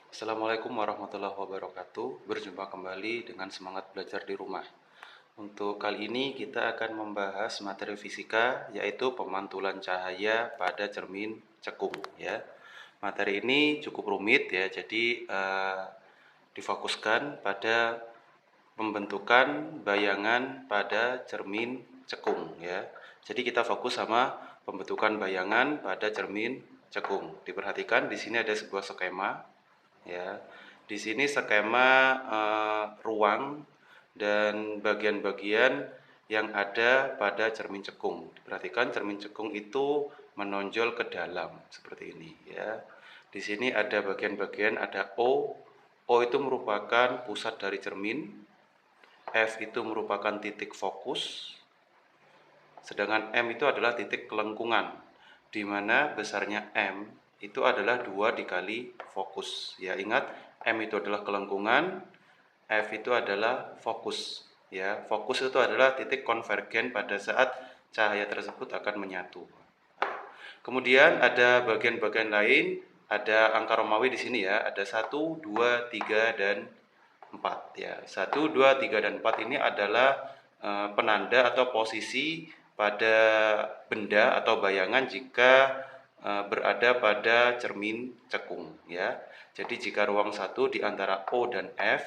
Assalamualaikum warahmatullahi wabarakatuh. Berjumpa kembali dengan semangat belajar di rumah. Untuk kali ini kita akan membahas materi fisika yaitu pemantulan cahaya pada cermin cekung ya. Materi ini cukup rumit ya, jadi difokuskan pada pembentukan bayangan pada cermin cekung ya. Jadi kita fokus sama pembentukan bayangan pada cermin cekung. Diperhatikan di sini ada sebuah skema ya. Di sini skema ruang dan bagian-bagian yang ada pada cermin cekung. Perhatikan cermin cekung itu menonjol ke dalam seperti ini ya. Di sini ada bagian-bagian, ada O. O itu merupakan pusat dari cermin. F itu merupakan titik fokus. Sedangkan M itu adalah titik kelengkungan, di mana besarnya M itu adalah 2 dikali fokus. Ya, ingat M itu adalah kelengkungan, F itu adalah fokus. Ya, fokus itu adalah titik konvergen pada saat cahaya tersebut akan menyatu. Kemudian ada bagian-bagian lain, ada angka Romawi di sini ya, ada 1, 2, 3 dan 4 ya. 1, 2, 3 dan 4 ini adalah penanda atau posisi pada benda atau bayangan jika berada pada cermin cekung ya. Jadi jika ruang 1 di antara O dan F,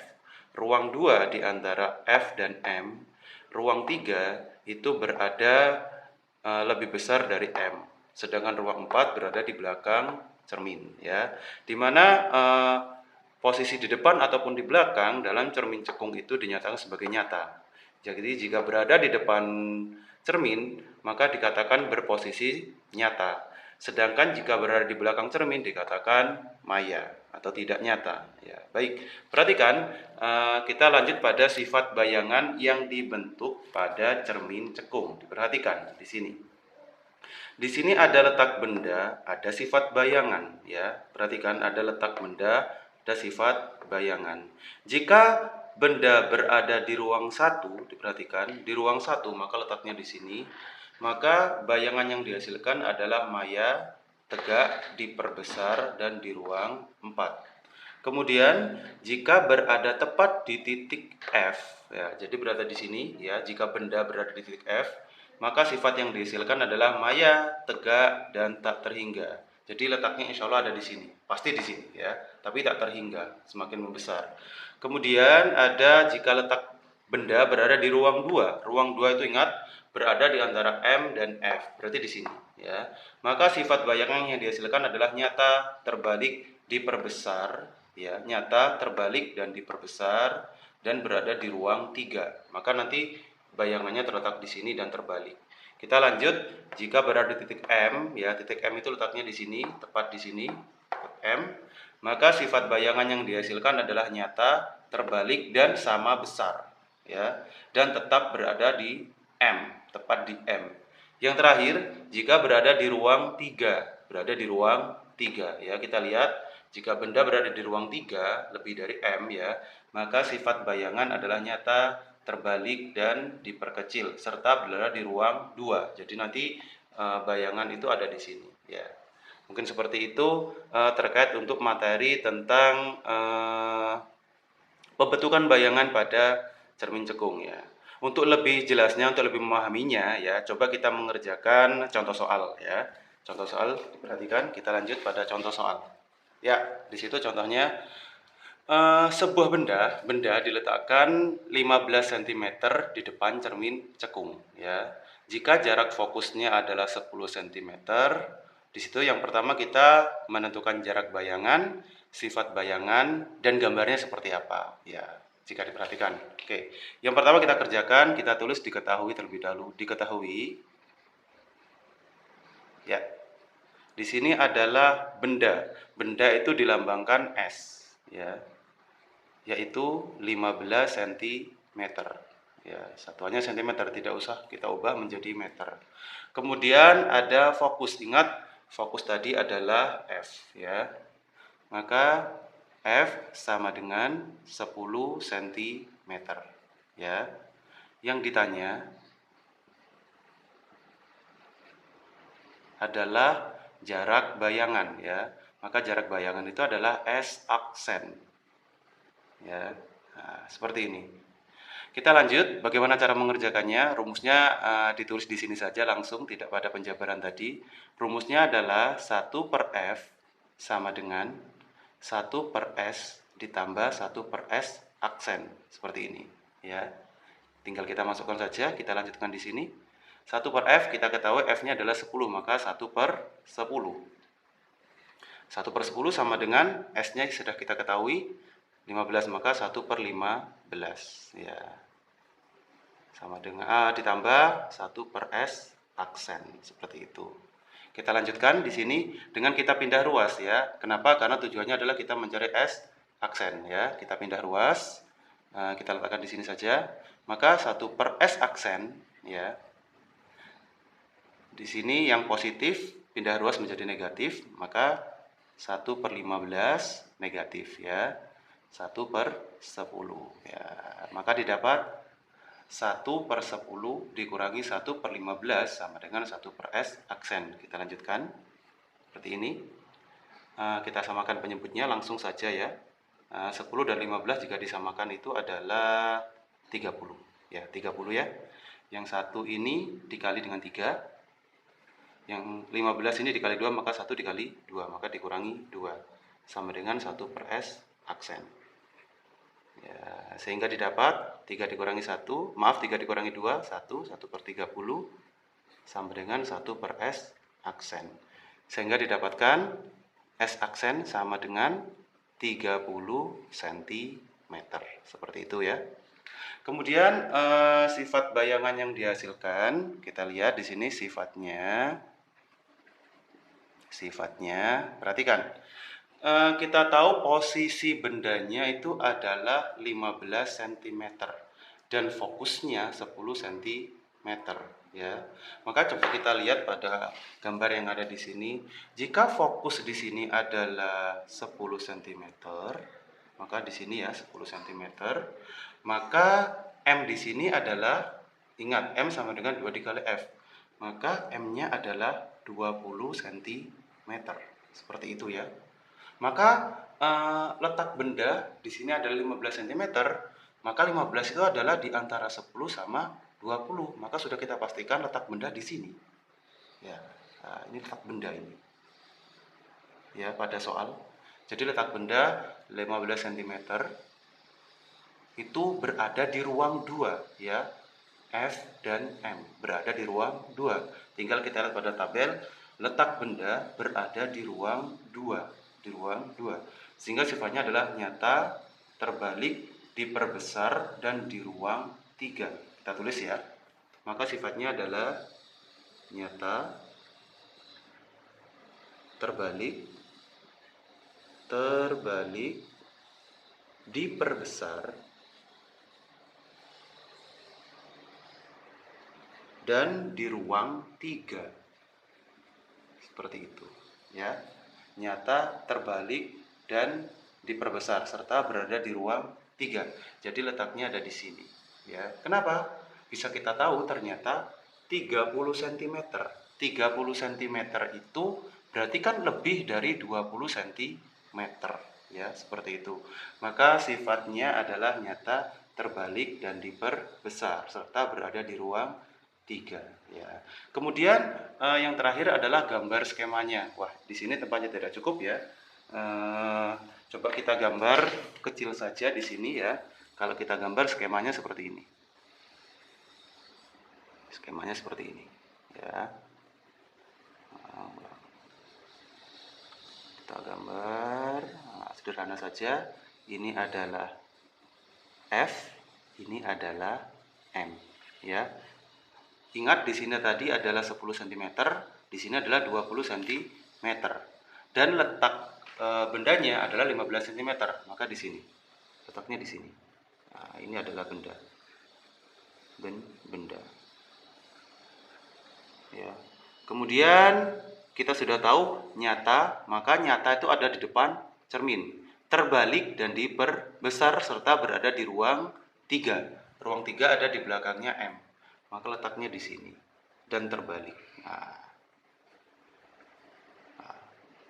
ruang 2 di antara F dan M, ruang 3 itu berada lebih besar dari M. Sedangkan ruang 4 berada di belakang cermin ya. Di mana posisi di depan ataupun di belakang dalam cermin cekung itu dinyatakan sebagai nyata. Jadi jika berada di depan cermin, maka dikatakan berposisi nyata. Sedangkan jika berada di belakang cermin dikatakan maya atau tidak nyata. Ya, baik. Perhatikan, kita lanjut pada sifat bayangan yang dibentuk pada cermin cekung. Diperhatikan di sini. Di sini ada letak benda, ada sifat bayangan ya. Perhatikan ada letak benda, ada sifat bayangan. Jika benda berada di ruang 1, diperhatikan di ruang 1 maka letaknya di sini. Maka bayangan yang dihasilkan adalah maya, tegak, diperbesar dan di ruang 4. Kemudian jika berada tepat di titik F, ya, jadi berada di sini, ya, jika benda berada di titik F, maka sifat yang dihasilkan adalah maya, tegak, dan tak terhingga. Jadi letaknya insya Allah ada di sini, pasti di sini, ya, tapi tak terhingga, semakin membesar. Kemudian ada jika letak benda berada di ruang 2. Ruang 2 itu ingat berada di antara M dan F, berarti di sini, ya. Maka sifat bayangan yang dihasilkan adalah nyata, terbalik, diperbesar, ya, nyata, terbalik dan diperbesar dan berada di ruang 3. Maka nanti bayangannya terletak di sini dan terbalik. Kita lanjut, jika berada di titik M, ya, titik M itu letaknya di sini, tepat di sini, M, maka sifat bayangan yang dihasilkan adalah nyata, terbalik dan sama besar, ya, dan tetap berada di M, tepat di M. Yang terakhir, jika berada di ruang 3, berada di ruang 3, ya, kita lihat jika benda berada di ruang 3 lebih dari M ya, maka sifat bayangan adalah nyata, terbalik dan diperkecil serta berada di ruang 2. Jadi nanti bayangan itu ada di sini ya. Mungkin seperti itu terkait untuk materi tentang pembentukan bayangan pada cermin cekung ya. Untuk lebih jelasnya, untuk lebih memahaminya ya, coba kita mengerjakan contoh soal ya. Contoh soal diperhatikan, kita lanjut pada contoh soal. Ya, di situ contohnya sebuah benda diletakkan 15 cm di depan cermin cekung ya. Jika jarak fokusnya adalah 10 cm, di situ yang pertama kita menentukan jarak bayangan, sifat bayangan dan gambarnya seperti apa ya. Jika diperhatikan. Oke. Yang pertama kita kerjakan, kita tulis diketahui terlebih dahulu. Diketahui ya. Di sini adalah benda. Benda itu dilambangkan S ya, yaitu 15 cm. Ya, satuannya cm, tidak usah kita ubah menjadi meter. Kemudian ada fokus. Ingat, fokus tadi adalah F ya. Maka F sama dengan 10 cm ya. Yang ditanya adalah jarak bayangan ya. maka jarak bayangan itu adalah S aksen. Ya, nah, seperti ini. Kita lanjut, bagaimana cara mengerjakannya? Rumusnya ditulis di sini saja langsung, tidak pada penjabaran tadi. Rumusnya adalah 1 per F sama dengan 1 per S ditambah 1 per S aksen. Seperti ini. Ya, tinggal kita masukkan saja, kita lanjutkan di sini. 1 per F, kita ketahui F-nya adalah 10, maka 1 per 10. 1 per 10 sama dengan S-nya sudah kita ketahui, 15, maka 1 per 15. Ya, sama dengan ditambah 1 per S aksen, seperti itu. Kita lanjutkan di sini dengan kita pindah ruas ya. Kenapa? Karena tujuannya adalah kita mencari S aksen ya. Kita pindah ruas, kita letakkan di sini saja. Maka 1 per S aksen ya. Di sini yang positif pindah ruas menjadi negatif, maka 1 per 15 negatif ya. 1 per 10 ya. Maka didapat 1 per 10 dikurangi 1 per 15 sama dengan 1 per S aksen. Kita lanjutkan seperti ini. Kita samakan penyebutnya langsung saja ya. 10 dan 15 jika disamakan itu adalah 30 ya, 30 ya. Yang satu ini dikali dengan 3, yang 15 ini dikali 2, maka 1 dikali 2, maka dikurangi 2 sama dengan 1 per S aksen ya, sehingga didapat 3 dikurangi 1, maaf 3 dikurangi 2, 1 per 30 sama dengan 1 per S aksen, sehingga didapatkan S aksen sama dengan 30 cm, seperti itu ya. Kemudian sifat bayangan yang dihasilkan, kita lihat di sini sifatnya, perhatikan. Kita tahu posisi bendanya itu adalah 15 cm dan fokusnya 10 cm ya. Maka coba kita lihat pada gambar yang ada di sini. Jika fokus di sini adalah 10 cm, maka di sini ya 10 cm, maka M di sini adalah, ingat M sama dengan 2 dikali F, maka M-nya adalah 20 cm. Seperti itu ya. Maka letak benda di sini adalah 15 cm, maka 15 itu adalah di antara 10 sama 20. Maka sudah kita pastikan letak benda di sini. Ya, ini letak benda ini. Ya, pada soal. Jadi letak benda 15 cm itu berada di ruang 2 ya. F dan M berada di ruang 2. Tinggal kita lihat pada tabel, letak benda berada di ruang 2. Sehingga sifatnya adalah nyata, terbalik, diperbesar, dan di ruang 3. Kita tulis ya. Maka sifatnya adalah nyata, terbalik, diperbesar, dan di ruang 3. Seperti itu ya. Nyata, terbalik, dan diperbesar serta berada di ruang 3. Jadi letaknya ada di sini ya. Kenapa? Bisa kita tahu ternyata 30 cm. 30 cm itu berarti kan lebih dari 20 cm ya, seperti itu. Maka sifatnya adalah nyata, terbalik, dan diperbesar serta berada di ruang 3 ya. Kemudian yang terakhir adalah gambar skemanya. Wah, di sini tempatnya tidak cukup ya. Coba kita gambar kecil saja di sini ya. Kalau kita gambar skemanya seperti ini. Skemanya seperti ini ya. Kita gambar sederhana saja. Ini adalah F, ini adalah M ya. Ingat di sini tadi adalah 10 cm, di sini adalah 20 cm. Dan letak bendanya adalah 15 cm, maka di sini. Letaknya di sini. Nah, ini adalah benda. Benda. Ya. Kemudian kita sudah tahu nyata, maka nyata itu ada di depan cermin. Terbalik dan diperbesar serta berada di ruang 3. Ruang 3 ada di belakangnya M. Maka letaknya di sini dan terbalik.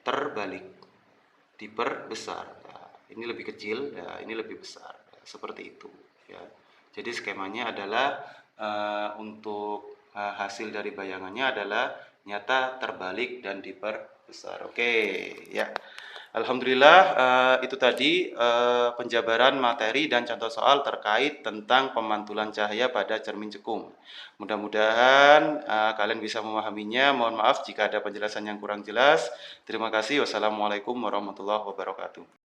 Terbalik diperbesar. Ya, ini lebih kecil, ya, ini lebih besar. Ya, seperti itu. Ya. Jadi skemanya adalah untuk hasil dari bayangannya adalah nyata, terbalik, dan diperbesar. Oke, ya. Alhamdulillah, itu tadi penjabaran materi dan contoh soal terkait tentang pemantulan cahaya pada cermin cekung. Mudah-mudahan kalian bisa memahaminya. Mohon maaf jika ada penjelasan yang kurang jelas. Terima kasih. Wassalamualaikum warahmatullahi wabarakatuh.